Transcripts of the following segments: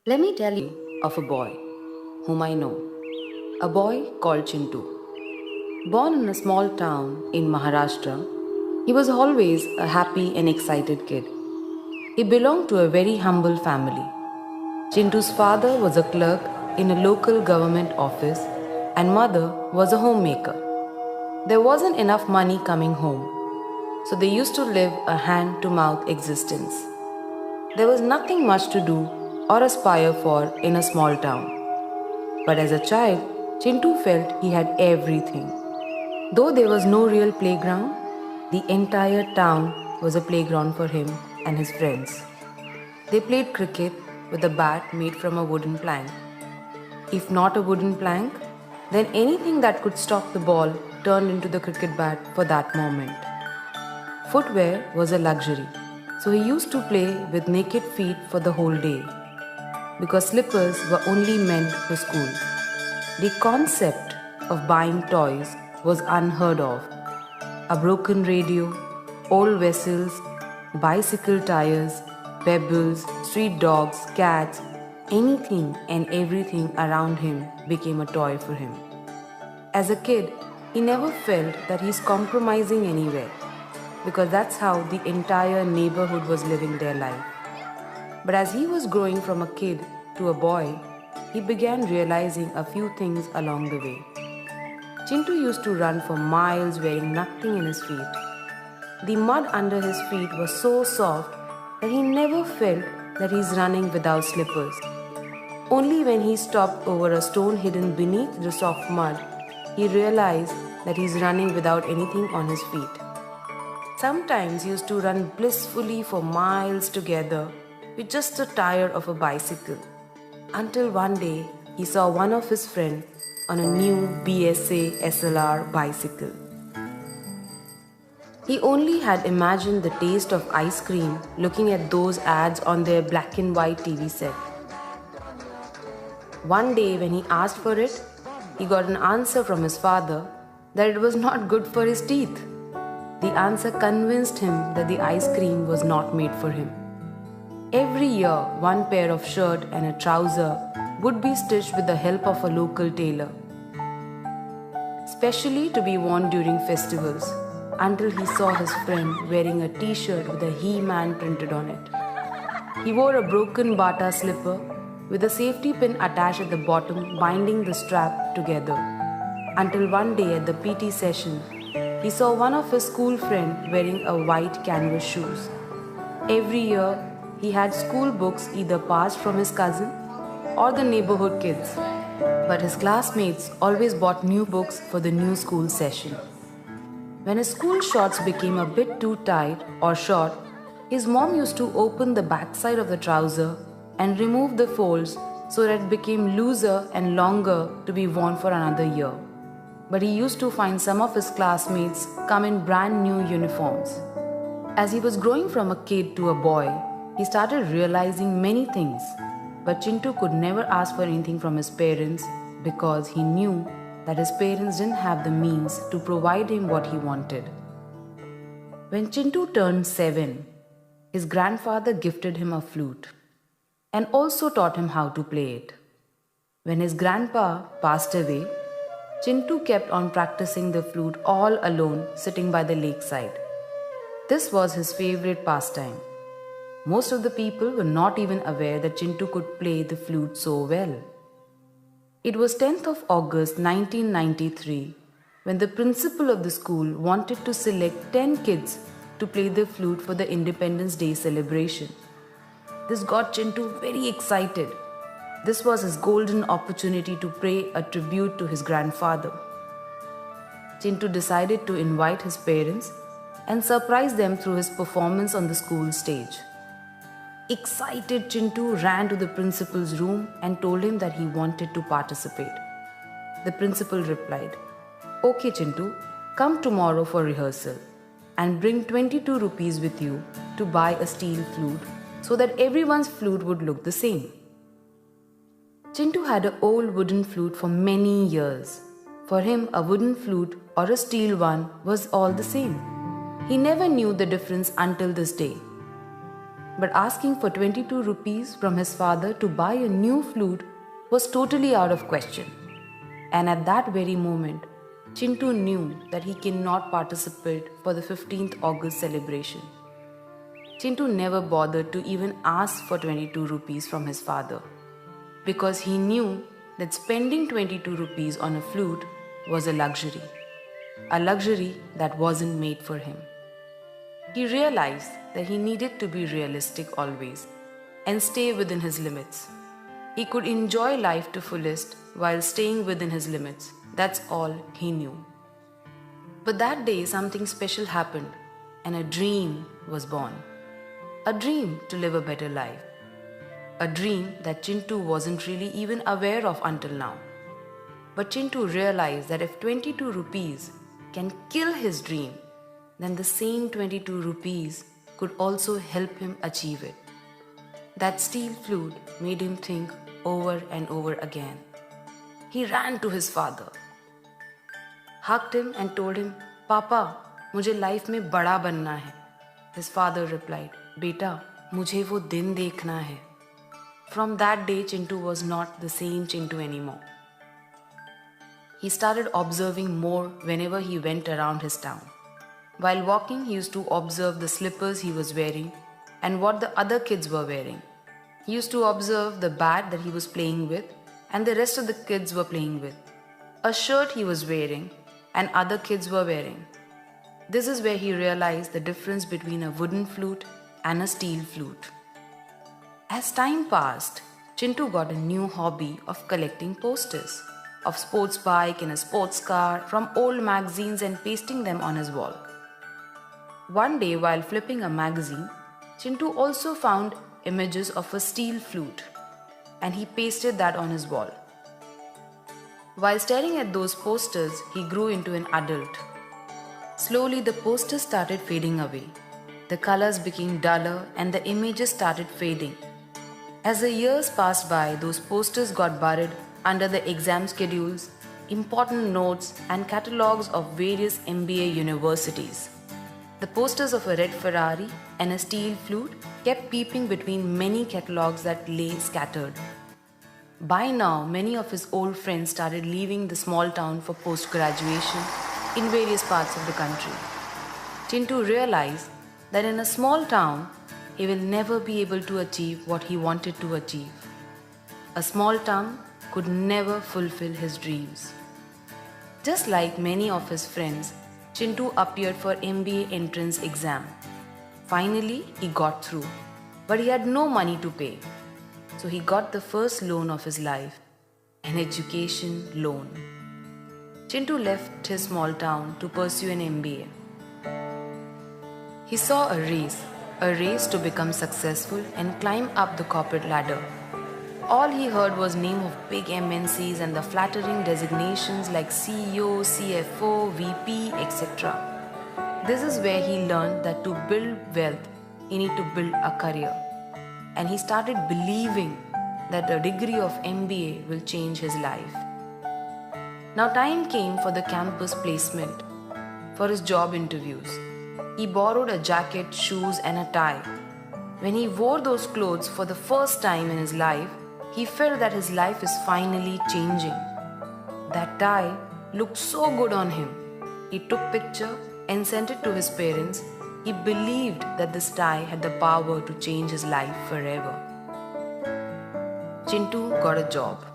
Let me tell you of a boy whom I know. A boy called Chintu. Born in a small town in Maharashtra, he was always a happy and excited kid. He belonged to a very humble family. Chintu's father was a clerk in a local government office and mother was a homemaker. There wasn't enough money coming home, so they used to live a hand to mouth existence. There was nothing much to do or aspire for in a small town. But as a child, Chintu felt he had everything. Though there was no real playground, the entire town was a playground for him and his friends. They played cricket with a bat made from a wooden plank. If not a wooden plank, then anything that could stop the ball turned into the cricket bat for that moment. Footwear was a luxury, so he used to play with naked feet for the whole day because slippers were only meant for school. The concept of buying toys was unheard of. A broken radio, old vessels, bicycle tires, pebbles, street dogs, cats, anything and everything around him became a toy for him. As a kid, he never felt that he's compromising anywhere because that's how the entire neighborhood was living their life. But as he was growing from a kid to a boy, he began realizing a few things along the way. Chintu used to run for miles wearing nothing in his feet. The mud under his feet was so soft that he never felt that he's running without slippers. Only when he stopped over a stone hidden beneath the soft mud, he realized that he's running without anything on his feet. Sometimes he used to run blissfully for miles together with just a tire of a bicycle. Until one day, he saw one of his friends on a new BSA SLR bicycle. He only had imagined the taste of ice cream looking at those ads on their black and white TV set. One day, when he asked for it, he got an answer from his father that it was not good for his teeth. The answer convinced him that the ice cream was not made for him. Every year, one pair of shirt and a trouser would be stitched with the help of a local tailor, specially to be worn during festivals, until he saw his friend wearing a t-shirt with a He-Man printed on it. He wore a broken Bata slipper with a safety pin attached at the bottom binding the strap together, until one day at the PT session, he saw one of his school friends wearing a white canvas shoes. Every year, he had school books either passed from his cousin or the neighborhood kids. But his classmates always bought new books for the new school session. When his school shorts became a bit too tight or short, his mom used to open the backside of the trouser and remove the folds so that it became looser and longer to be worn for another year. But he used to find some of his classmates come in brand new uniforms. As he was growing from a kid to a boy, he started realizing many things. But Chintu could never ask for anything from his parents because he knew that his parents didn't have the means to provide him what he wanted. When Chintu turned 7, his grandfather gifted him a flute and also taught him how to play it. When his grandpa passed away, Chintu kept on practicing the flute all alone sitting by the lakeside. This was his favorite pastime. Most of the people were not even aware that Chintu could play the flute so well. It was 10th of August 1993 when the principal of the school wanted to select 10 kids to play the flute for the Independence Day celebration. This got Chintu very excited. This was his golden opportunity to pay a tribute to his grandfather. Chintu decided to invite his parents and surprise them through his performance on the school stage. Excited, Chintu ran to the principal's room and told him that he wanted to participate. The principal replied, "Okay, Chintu, come tomorrow for rehearsal and bring 22 rupees with you to buy a steel flute so that everyone's flute would look the same." Chintu had an old wooden flute for many years. For him, a wooden flute or a steel one was all the same. He never knew the difference until this day. But asking for 22 rupees from his father to buy a new flute was totally out of question. And at that very moment, Chintu knew that he cannot participate for the 15th August celebration. Chintu never bothered to even ask for 22 rupees from his father because he knew that spending 22 rupees on a flute was a luxury that wasn't made for him. He realized that he needed to be realistic always and stay within his limits. He could enjoy life to fullest while staying within his limits. That's all he knew. But that day something special happened and a dream was born. A dream to live a better life. A dream that Chintu wasn't really even aware of until now. But Chintu realized that if 22 rupees can kill his dream, then the same 22 rupees could also help him achieve it. That steel flute made him think over and over again. He ran to his father, hugged him and told him, "Papa, मुझे life में बड़ा बनना है." His father replied, "Beta, मुझे वो दिन देखना है." From that day, Chintu was not the same Chintu anymore. He started observing more whenever he went around his town. While walking, he used to observe the slippers he was wearing and what the other kids were wearing. He used to observe the bat that he was playing with and the rest of the kids were playing with, a shirt he was wearing and other kids were wearing. This is where he realized the difference between a wooden flute and a steel flute. As time passed, Chintu got a new hobby of collecting posters of sports bike and a sports car from old magazines and pasting them on his wall. One day while flipping a magazine, Chintu also found images of a steel flute and he pasted that on his wall. While staring at those posters, he grew into an adult. Slowly the posters started fading away. The colors became duller and the images started fading. As the years passed by, those posters got buried under the exam schedules, important notes, and catalogues of various MBA universities. The posters of a red Ferrari and a steel flute kept peeping between many catalogues that lay scattered. By now, many of his old friends started leaving the small town for post-graduation in various parts of the country. Chintu realized that in a small town, he will never be able to achieve what he wanted to achieve. A small town could never fulfill his dreams. Just like many of his friends, Chintu appeared for MBA entrance exam. Finally, he got through, but he had no money to pay. So he got the first loan of his life, an education loan. Chintu left his small town to pursue an MBA. He saw a race to become successful and climb up the corporate ladder. All he heard was name of big MNCs and the flattering designations like CEO, CFO, VP, etc. This is where he learned that to build wealth, he need to build a career. And he started believing that a degree of MBA will change his life. Now time came for the campus placement, for his job interviews. He borrowed a jacket, shoes and a tie. When he wore those clothes for the first time in his life, he felt that his life is finally changing. That tie looked so good on him. He took picture and sent it to his parents. He believed that this tie had the power to change his life forever. Chintu got a job.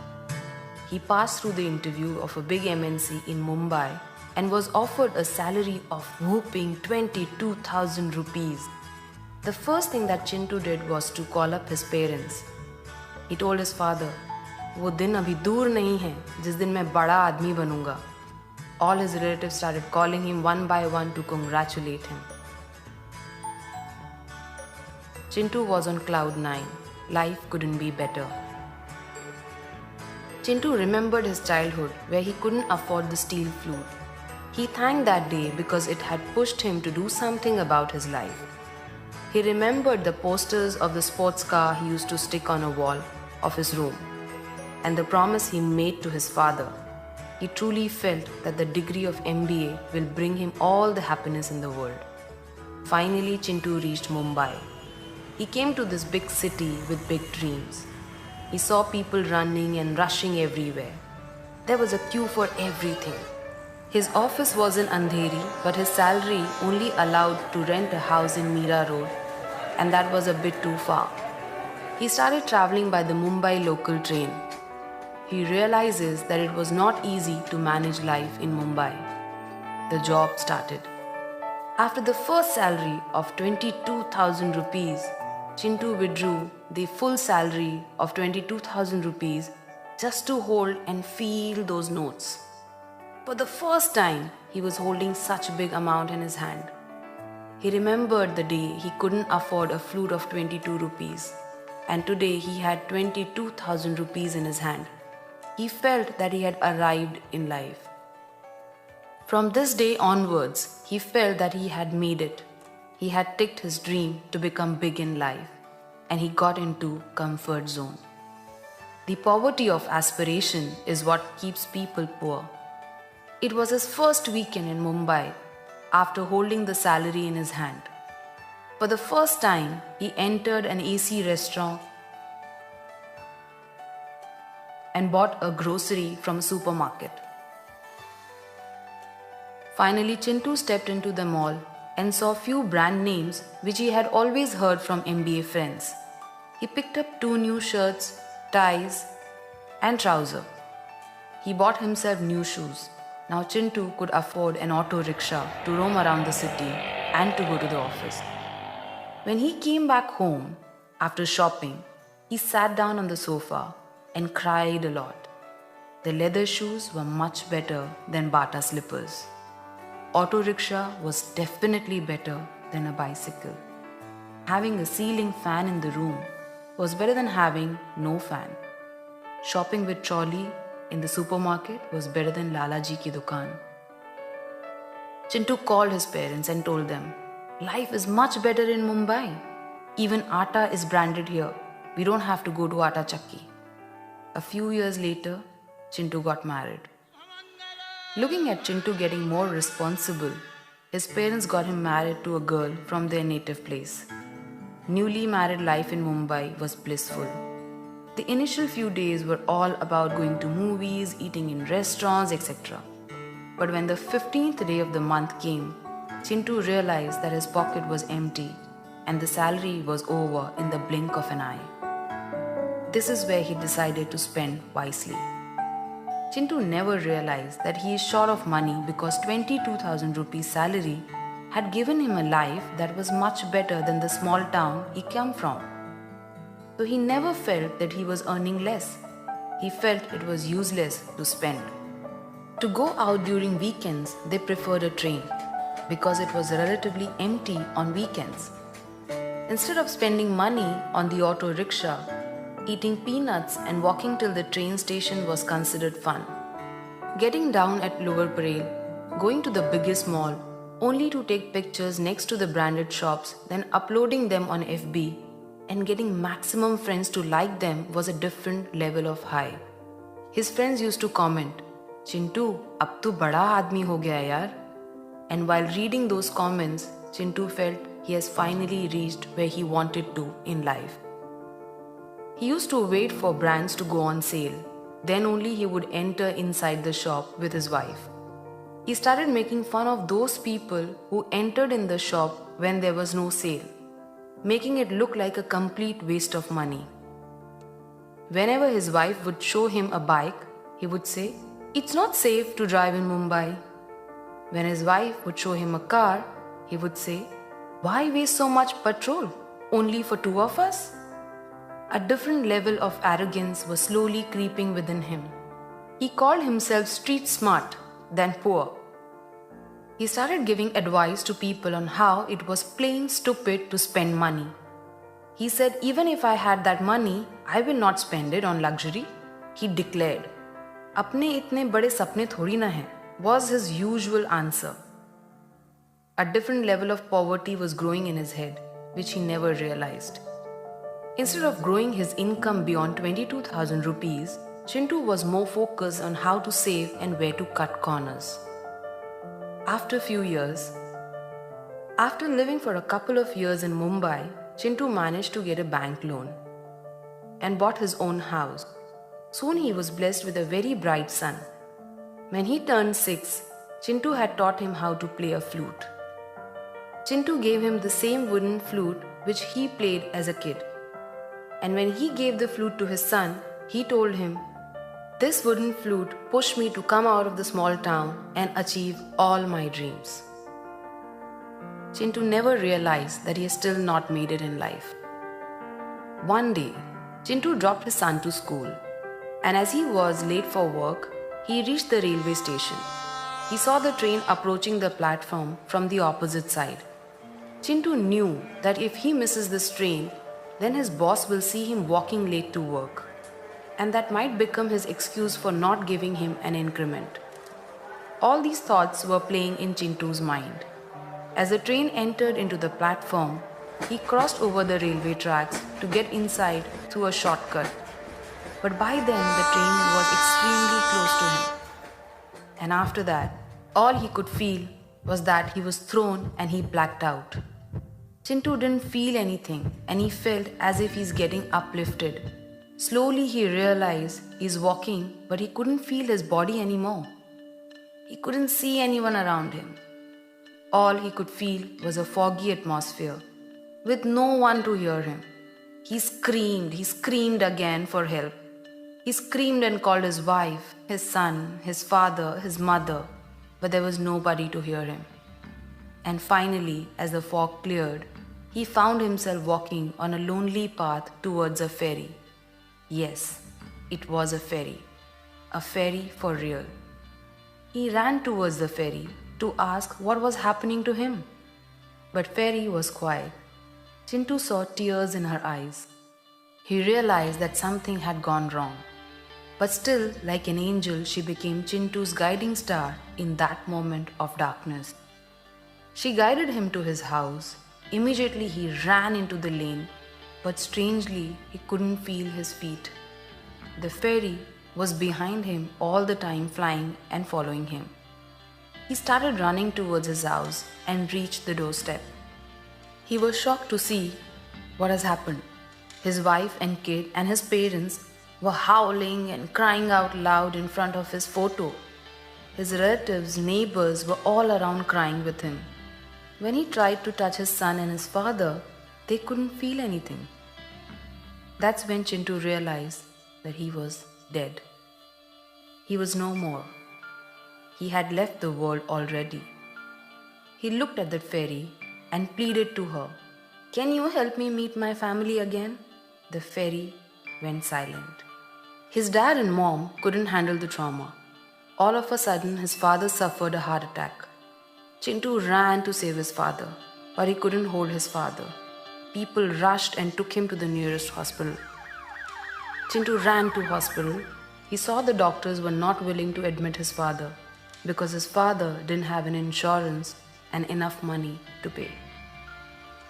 He passed through the interview of a big MNC in Mumbai and was offered a salary of whopping 22,000 rupees. The first thing that Chintu did was to call up his parents. He told his father, "वो दिन अभी दूर नहीं है जिस दिन मैं बड़ा आदमी बनूंगा." All his relatives started calling him one by one to congratulate him. Chintu was on cloud 9. Life couldn't be better. Chintu remembered his childhood where he couldn't afford the steel flute. He thanked that day because it had pushed him to do something about his life. He remembered the posters of the sports car he used to stick on a wall of his room and the promise he made to his father. He truly felt that the degree of MBA will bring him all the happiness in the world. Finally, Chintu reached Mumbai. He came to this big city with big dreams. He saw people running and rushing everywhere. There was a queue for everything. His office was in Andheri, but his salary only allowed to rent a house in Mira Road, and that was a bit too far. He started traveling by the Mumbai local train. He realizes that it was not easy to manage life in Mumbai. The job started. After the first salary of 22,000 rupees, Chintu withdrew the full salary of 22,000 rupees just to hold and feel those notes. For the first time, he was holding such a big amount in his hand. He remembered the day he couldn't afford a flute of 22 rupees, and today he had 22,000 rupees in his hand. He felt that he had arrived in life. From this day onwards, he felt that he had made it. He had ticked his dream to become big in life, and he got into comfort zone. The poverty of aspiration is what keeps people poor. It was his first weekend in Mumbai after holding the salary in his hand. For the first time, he entered an AC restaurant and bought a grocery from a supermarket. Finally, Chintu stepped into the mall and saw few brand names which he had always heard from MBA friends. He picked up 2 new shirts, ties, and trousers. He bought himself new shoes. Now Chintu could afford an auto rickshaw to roam around the city and to go to the office. When he came back home after shopping, he sat down on the sofa and cried a lot. The leather shoes were much better than Bata slippers. Auto rickshaw was definitely better than a bicycle. Having a ceiling fan in the room was better than having no fan. Shopping with trolley in the supermarket was better than Lala Ji ki dukaan. Chintu called his parents and told them, "Life is much better in Mumbai. Even atta is branded here. We don't have to go to Atta Chakki." A few years later, Chintu got married. Looking at Chintu getting more responsible, his parents got him married to a girl from their native place. Newly married life in Mumbai was blissful. The initial few days were all about going to movies, eating in restaurants, etc. But when the 15th day of the month came, Chintu realized that his pocket was empty and the salary was over in the blink of an eye. This is where he decided to spend wisely. Chintu never realized that he is short of money because 22,000 rupees salary had given him a life that was much better than the small town he came from. So he never felt that he was earning less. He felt it was useless to spend. To go out during weekends, they preferred a train because it was relatively empty on weekends. Instead of spending money on the auto rickshaw, eating peanuts and walking till the train station was considered fun. Getting down at Lower Parel, going to the biggest mall, only to take pictures next to the branded shops, then uploading them on FB, and getting maximum friends to like them was a different level of high. His friends used to comment, "Chintu, ab tu bada aadmi ho gaya yaar." And while reading those comments, Chintu felt he has finally reached where he wanted to in life. He used to wait for brands to go on sale. Then only he would enter inside the shop with his wife. He started making fun of those people who entered in the shop when there was no sale, making it look like a complete waste of money. Whenever his wife would show him a bike, he would say, "It's not safe to drive in Mumbai." When his wife would show him a car, he would say, "Why waste so much petrol? Only for 2 of us?" A different level of arrogance was slowly creeping within him. He called himself street smart than poor. He started giving advice to people on how it was plain stupid to spend money. He said, "Even if I had that money, I will not spend it on luxury," he declared. "Apne itne bade sapne thodi na hai," was his usual answer. A different level of poverty was growing in his head, which he never realized. Instead of growing his income beyond 22,000 rupees, Chintu was more focused on how to save and where to cut corners. After a few years, after living for a couple of years in Mumbai, Chintu managed to get a bank loan and bought his own house. Soon he was blessed with a very bright son. When he turned 6, Chintu had taught him how to play a flute. Chintu gave him the same wooden flute which he played as a kid. And when he gave the flute to his son, he told him, "This wooden flute pushed me to come out of the small town and achieve all my dreams." Chintu never realized that he has still not made it in life. One day, Chintu dropped his son to school, and as he was late for work, he reached the railway station. He saw the train approaching the platform from the opposite side. Chintu knew that if he misses this train, then his boss will see him walking late to work, and that might become his excuse for not giving him an increment. All these thoughts were playing in Chintu's mind. As the train entered into the platform, he crossed over the railway tracks to get inside through a shortcut. But by then the train was extremely close to him. And after that, all he could feel was that he was thrown and he blacked out. Chintu didn't feel anything and he felt as if he's getting uplifted. Slowly he realized he's walking, but he couldn't feel his body anymore. He couldn't see anyone around him. All he could feel was a foggy atmosphere, with no one to hear him. He screamed again for help. He screamed and called his wife, his son, his father, his mother, but there was nobody to hear him. And finally, as the fog cleared, he found himself walking on a lonely path towards a ferry. Yes, it was a ferry for real. He ran towards the ferry to ask what was happening to him. But ferry was quiet. Chintu saw tears in her eyes. He realized that something had gone wrong. But still, like an angel, she became Chintu's guiding star in that moment of darkness. She guided him to his house. Immediately he ran into the lane, but strangely he couldn't feel his feet. The ferry was behind him all the time, flying and following him. He started running towards his house and reached the doorstep. He was shocked to see what has happened. His wife and kid and his parents were howling and crying out loud in front of his photo. His relatives, neighbors were all around crying with him. When he tried to touch his son and his father, they couldn't feel anything. That's when Chintu realized that he was dead. He was no more. He had left the world already. He looked at the ferry and pleaded to her, "Can you help me meet my family again?" The ferry went silent. His dad and mom couldn't handle the trauma. All of a sudden, his father suffered a heart attack. Chintu ran to save his father, but he couldn't hold his father. People rushed and took him to the nearest hospital. Chintu ran to hospital. He saw the doctors were not willing to admit his father because his father didn't have an insurance and enough money to pay.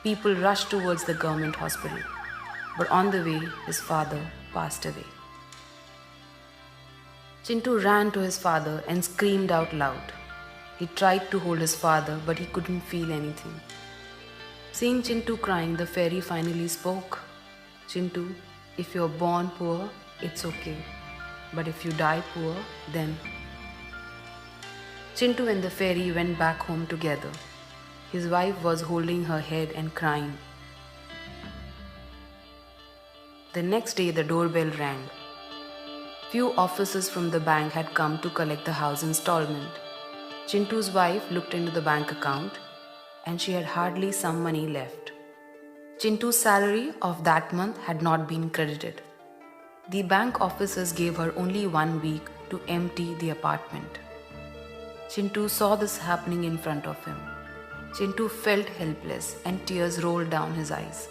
People rushed towards the government hospital, but on the way, his father passed away. Chintu ran to his father and screamed out loud. He tried to hold his father, but he couldn't feel anything. Seeing Chintu crying, the fairy finally spoke. "Chintu, if you're born poor, it's okay. But if you die poor, then..." Chintu and the fairy went back home together. His wife was holding her head and crying. The next day, the doorbell rang. Few officers from the bank had come to collect the house installment. Chintu's wife looked into the bank account and she had hardly some money left. Chintu's salary of that month had not been credited. The bank officers gave her only 1 week to empty the apartment. Chintu saw this happening in front of him. Chintu felt helpless and tears rolled down his eyes.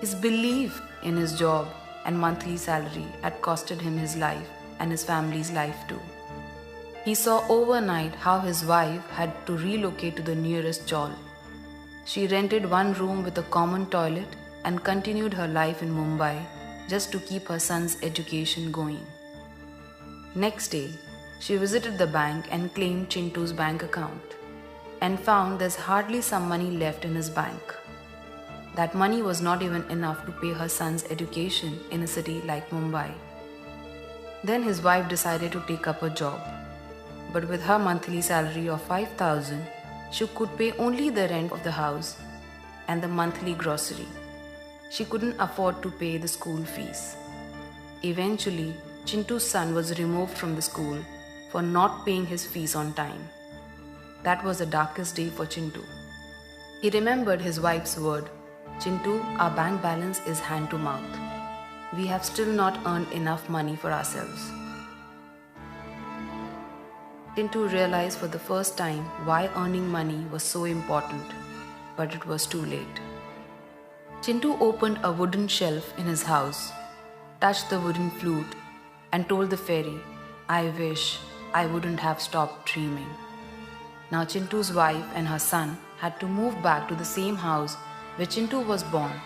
His belief in his job and monthly salary had costed him his life and his family's life too. He saw overnight how his wife had to relocate to the nearest chawl. She rented one room with a common toilet and continued her life in Mumbai just to keep her son's education going. Next day, she visited the bank and claimed Chintu's bank account and found there's hardly some money left in his bank. That money was not even enough to pay her son's education in a city like Mumbai. Then his wife decided to take up a job. But with her monthly salary of 5,000, she could pay only the rent of the house and the monthly grocery. She couldn't afford to pay the school fees. Eventually, Chintu's son was removed from the school for not paying his fees on time. That was the darkest day for Chintu. He remembered his wife's word, "Chintu, our bank balance is hand to mouth. We have still not earned enough money for ourselves." Chintu realized for the first time why earning money was so important, but it was too late. Chintu opened a wooden shelf in his house, touched the wooden flute, and told the fairy, "I wish I wouldn't have stopped dreaming." Now Chintu's wife and her son had to move back to the same house where Chintu was born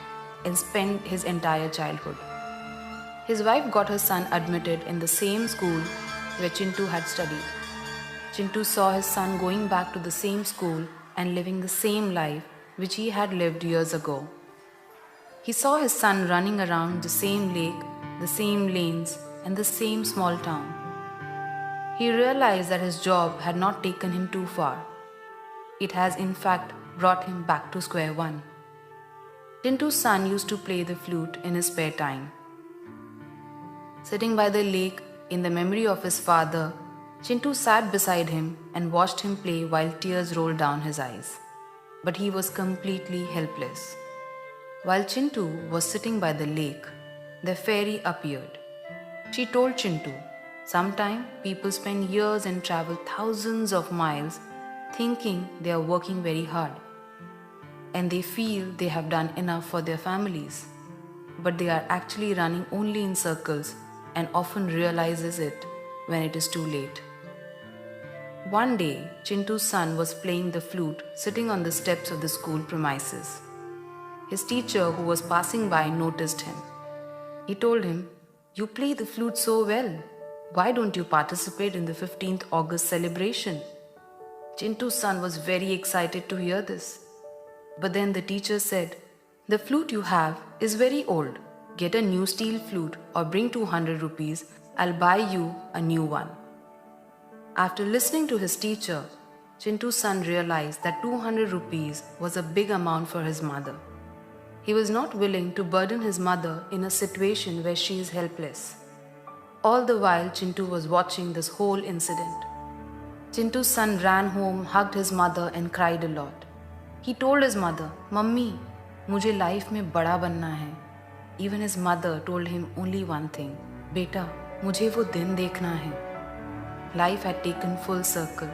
and spend his entire childhood. His wife got her son admitted in the same school where Chintu had studied. Chintu saw his son going back to the same school and living the same life which he had lived years ago. He saw his son running around the same lake, the same lanes, and the same small town. He realized that his job had not taken him too far. It has in fact brought him back to square one. Chintu's son used to play the flute in his spare time. Sitting by the lake in the memory of his father, Chintu sat beside him and watched him play while tears rolled down his eyes. But he was completely helpless. While Chintu was sitting by the lake, the fairy appeared. She told Chintu, "Sometimes people spend years and travel thousands of miles thinking they are working very hard. And they feel they have done enough for their families. But they are actually running only in circles and often realizes it when it is too late." One day, Chintu's son was playing the flute sitting on the steps of the school premises. His teacher, who was passing by, noticed him. He told him, "You play the flute so well. Why don't you participate in the 15th August celebration?" Chintu's son was very excited to hear this. But then the teacher said, "The flute you have is very old. Get a new steel flute or bring 200 rupees. I'll buy you a new one." After listening to his teacher, Chintu's son realized that 200 rupees was a big amount for his mother. He was not willing to burden his mother in a situation where she is helpless. All the while, Chintu was watching this whole incident. Chintu's son ran home, hugged his mother and cried a lot. He told his mother, "Mummy, मुझे life में बड़ा बनना है." Even his mother told him only one thing, "बेटा, मुझे वो दिन देखना है." Life had taken full circle.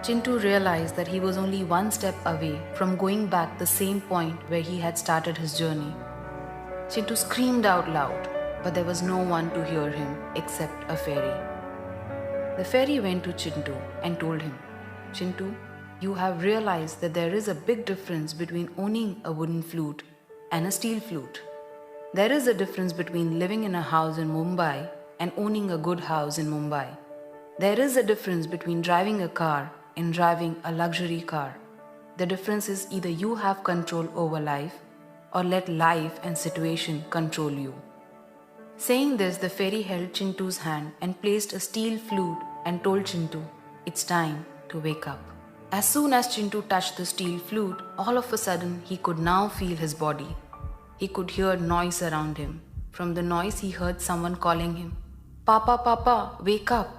Chintu realized that he was only one step away from going back the same point where he had started his journey. Chintu screamed out loud, but there was no one to hear him except a fairy. The fairy went to Chintu and told him, "Chintu, you have realized that there is a big difference between owning a wooden flute and a steel flute. There is a difference between living in a house in Mumbai and owning a good house in Mumbai. There is a difference between driving a car and driving a luxury car. The difference is either you have control over life or let life and situation control you." Saying this, the fairy held Chintu's hand and placed a steel flute and told Chintu, "It's time to wake up." As soon as Chintu touched the steel flute, all of a sudden he could now feel his body. He could hear noise around him. From the noise, he heard someone calling him, "Papa, Papa, wake up.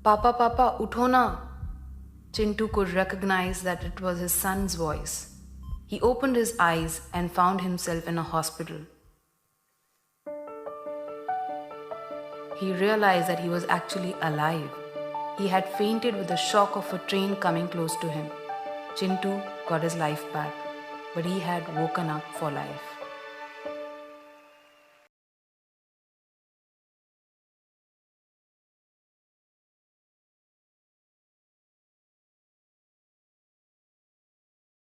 Papa, Papa, utho na." Chintu could recognize that it was his son's voice. He opened his eyes and found himself in a hospital. He realized that he was actually alive. He had fainted with the shock of a train coming close to him. Chintu got his life back, but he had woken up for life.